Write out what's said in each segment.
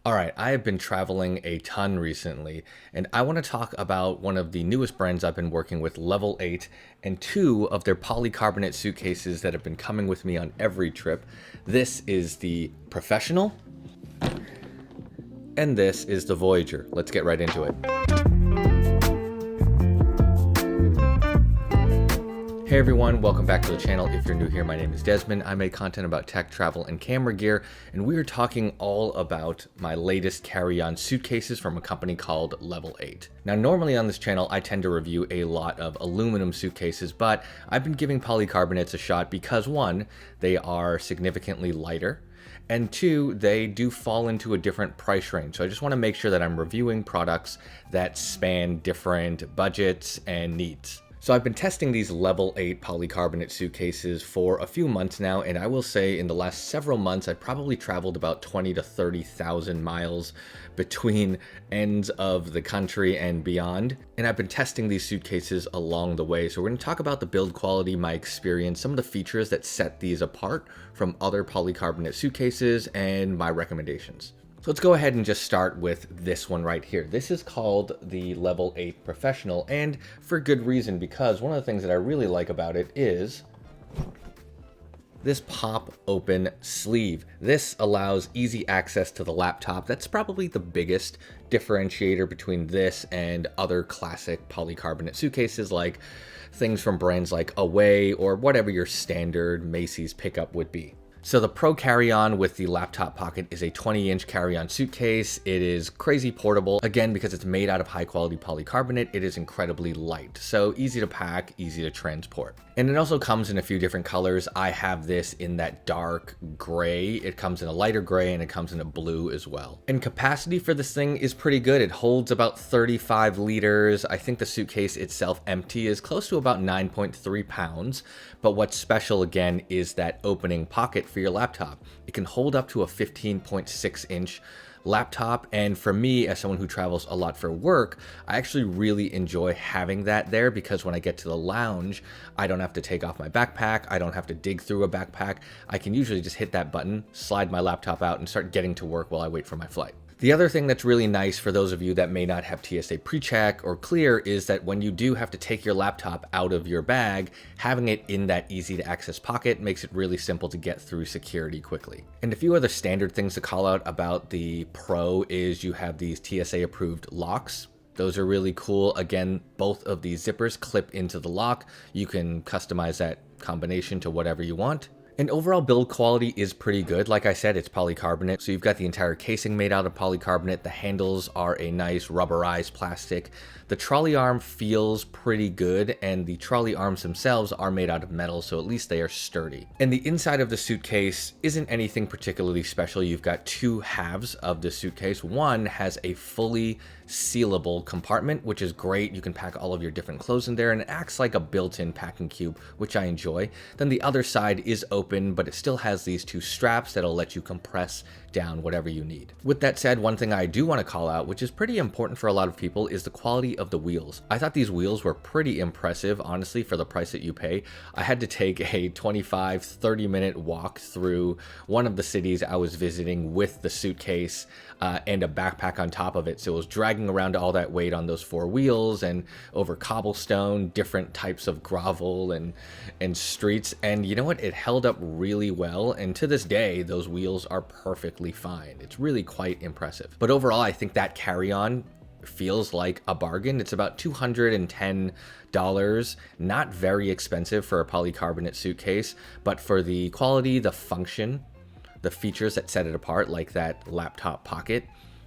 All right, I have been traveling a ton recently, and I want to talk about one of the newest brands I've been working with, Level8, and two of their polycarbonate suitcases that have been coming with me on every trip. This is the Professional, and this is the Voyager. Let's get right into it. Hey everyone, welcome back to the channel. If you're new here, my name is Desmond. I make content about tech, travel, and camera gear, and we are talking all about my latest carry-on suitcases from a company called Level8. Now, normally on this channel, I tend to review a lot of aluminum suitcases, but I've been giving polycarbonates a shot because one, they are significantly lighter, and two, they do fall into a different price range. So I just want to make sure that I'm reviewing products that span different budgets and needs. So I've been testing these Level8 polycarbonate suitcases for a few months now, and I will say in the last several months, I've probably traveled about 20 to 30,000 miles between ends of the country and beyond. And I've been testing these suitcases along the way. So we're going to talk about the build quality, my experience, some of the features that set these apart from other polycarbonate suitcases, and my recommendations. So let's go ahead and just start with this one right here. This is called the Level8 Professional, and for good reason, because one of the things that I really like about it is this pop open sleeve. This allows easy access to the laptop. That's probably the biggest differentiator between this and other classic polycarbonate suitcases, like things from brands like Away or whatever your standard Macy's pickup would be. So the Pro carry-on with the laptop pocket is a 20-inch carry-on suitcase. It is crazy portable. Again, because it's made out of high-quality polycarbonate, it is incredibly light. So easy to pack, easy to transport. And it also comes in a few different colors. I have this in that dark gray. It comes in a lighter gray, and it comes in a blue as well. And capacity for this thing is pretty good. It holds about 35 liters. I think the suitcase itself empty is close to about 9.3 pounds. But what's special again is that opening pocket for your laptop. It can hold up to a 15.6-inch laptop, and for me, as someone who travels a lot for work, I actually really enjoy having that there because when I get to the lounge, I don't have to take off my backpack, I don't have to dig through a backpack. I can usually just hit that button, slide my laptop out, and start getting to work while I wait for my flight. The other thing that's really nice for those of you that may not have TSA PreCheck or clear is that when you do have to take your laptop out of your bag, having it in that easy to access pocket makes it really simple to get through security quickly. And a few other standard things to call out about the Pro is you have these TSA approved locks. Those are really cool. Again, both of these zippers clip into the lock. You can customize that combination to whatever you want. And overall build quality is pretty good. Like I said, it's polycarbonate. So you've got the entire casing made out of polycarbonate. The handles are a nice rubberized plastic. The trolley arm feels pretty good, and the trolley arms themselves are made out of metal, so at least they are sturdy. And the inside of the suitcase isn't anything particularly special. You've got two halves of the suitcase. One has a fully sealable compartment, which is great. You can pack all of your different clothes in there, and it acts like a built-in packing cube, which I enjoy. Then the other side is open, but it still has these two straps that'll let you compress down whatever you need. With that said, one thing I do want to call out, which is pretty important for a lot of people, is the quality of the wheels. I thought these wheels were pretty impressive, honestly, for the price that you pay. I had to take a 25-30 minute walk through one of the cities I was visiting with the suitcase and a backpack on top of it. So it was dragging around all that weight on those four wheels and over cobblestone, different types of gravel and streets. And you know what? It held up really well. And to this day, those wheels are perfectly fine. It's really quite impressive. But overall, I think that carry-on feels like a bargain. It's about $210, not very expensive for a polycarbonate suitcase, but for the quality, the function, the features that set it apart, like that laptop pocket,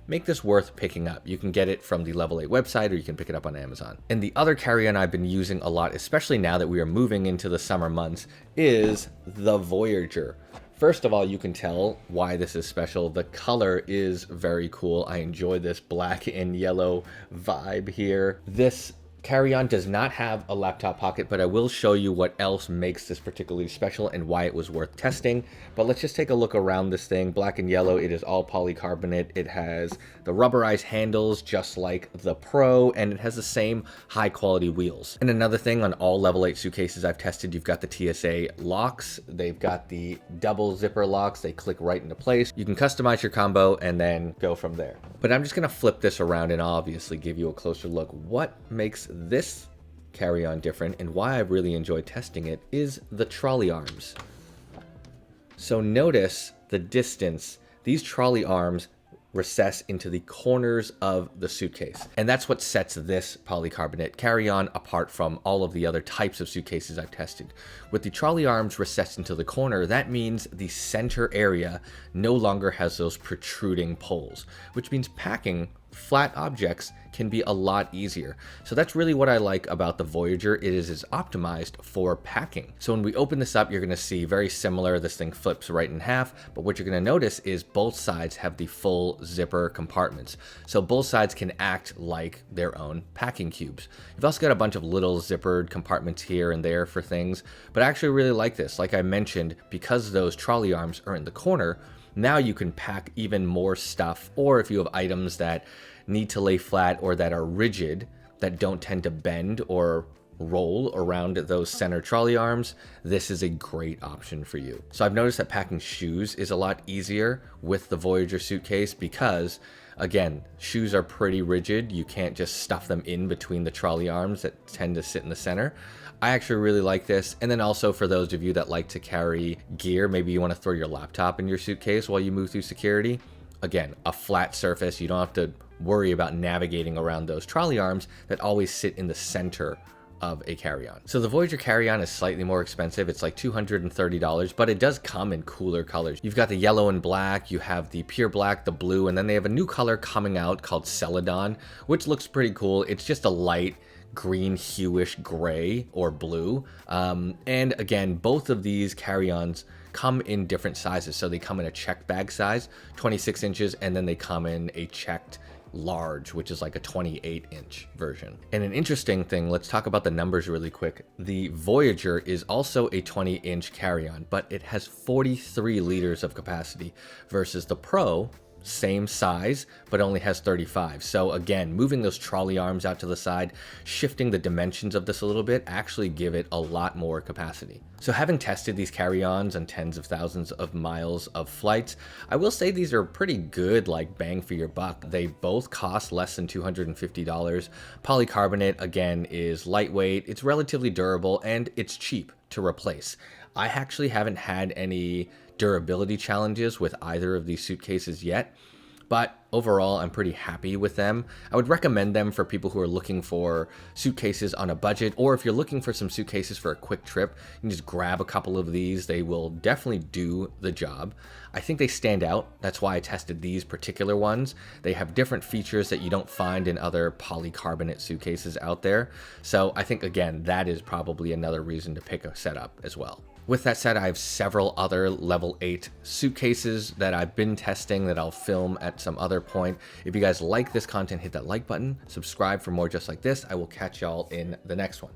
make this worth picking up. You can get it from the Level8 website, or you can pick it up on Amazon. And the other carry-on I've been using a lot, especially now that we are moving into the summer months, is the Voyager. First of all, you can tell why this is special. The color is very cool. I enjoy this black and yellow vibe here. This Carry-On does not have a laptop pocket, but I will show you what else makes this particularly special and why it was worth testing. But let's just take a look around this thing. Black and yellow, it is all polycarbonate. It has the rubberized handles just like the Pro, and it has the same high quality wheels. And another thing, on all Level 8 suitcases I've tested, you've got the TSA locks. They've got the double zipper locks. They click right into place. You can customize your combo and then go from there. But I'm just gonna flip this around and obviously give you a closer look. What makes this carry-on different and why I really enjoyed testing it is the trolley arms. So notice the distance. These trolley arms recess into the corners of the suitcase. And that's what sets this polycarbonate carry-on apart from all of the other types of suitcases I've tested. With the trolley arms recessed into the corner, that means the center area no longer has those protruding poles, which means packing flat objects can be a lot easier. So that's really what I like about the Voyager. It is optimized for packing. So when we open this up, you're gonna see very similar. This thing flips right in half, but what you're gonna notice is both sides have the full zipper compartments. So both sides can act like their own packing cubes. You've also got a bunch of little zippered compartments here and there for things, but I actually really like this. Like I mentioned, because those trolley arms are in the corner, now you can pack even more stuff, or if you have items that need to lay flat or that are rigid, that don't tend to bend or roll around those center trolley arms, this is a great option for you. So I've noticed that packing shoes is a lot easier with the Voyager suitcase because, again, shoes are pretty rigid. You can't just stuff them in between the trolley arms that tend to sit in the center. I actually really like this. And then also for those of you that like to carry gear, maybe you want to throw your laptop in your suitcase while you move through security. Again, a flat surface. You don't have to worry about navigating around those trolley arms that always sit in the center of a carry-on. So the Voyager carry-on is slightly more expensive. It's like $230, but it does come in cooler colors. You've got the yellow and black, you have the pure black, the blue, and then they have a new color coming out called Celadon, which looks pretty cool. It's just a light green hueish gray or blue. And again, both of these carry-ons come in different sizes. So they come in a checked bag size, 26 inches, and then they come in a checked large, which is like a 28-inch version. And an interesting thing, let's talk about the numbers really quick. The Voyager is also a 20-inch carry-on, but it has 43 liters of capacity versus the Pro, same size, but only has 35. So again, moving those trolley arms out to the side, shifting the dimensions of this a little bit, actually give it a lot more capacity. So having tested these carry-ons on tens of thousands of miles of flights, I will say these are pretty good, like bang for your buck. They both cost less than $250. Polycarbonate, again, is lightweight, it's relatively durable, and it's cheap to replace. I actually haven't had any durability challenges with either of these suitcases yet, but overall I'm pretty happy with them. I would recommend them for people who are looking for suitcases on a budget, or if you're looking for some suitcases for a quick trip, you can just grab a couple of these. They will definitely do the job. I think they stand out. That's why I tested these particular ones. They have different features that you don't find in other polycarbonate suitcases out there. So I think, again, that is probably another reason to pick a setup as well. With that said, I have several other Level 8 suitcases that I've been testing that I'll film at some other point. If you guys like this content, hit that like button, subscribe for more just like this. I will catch y'all in the next one.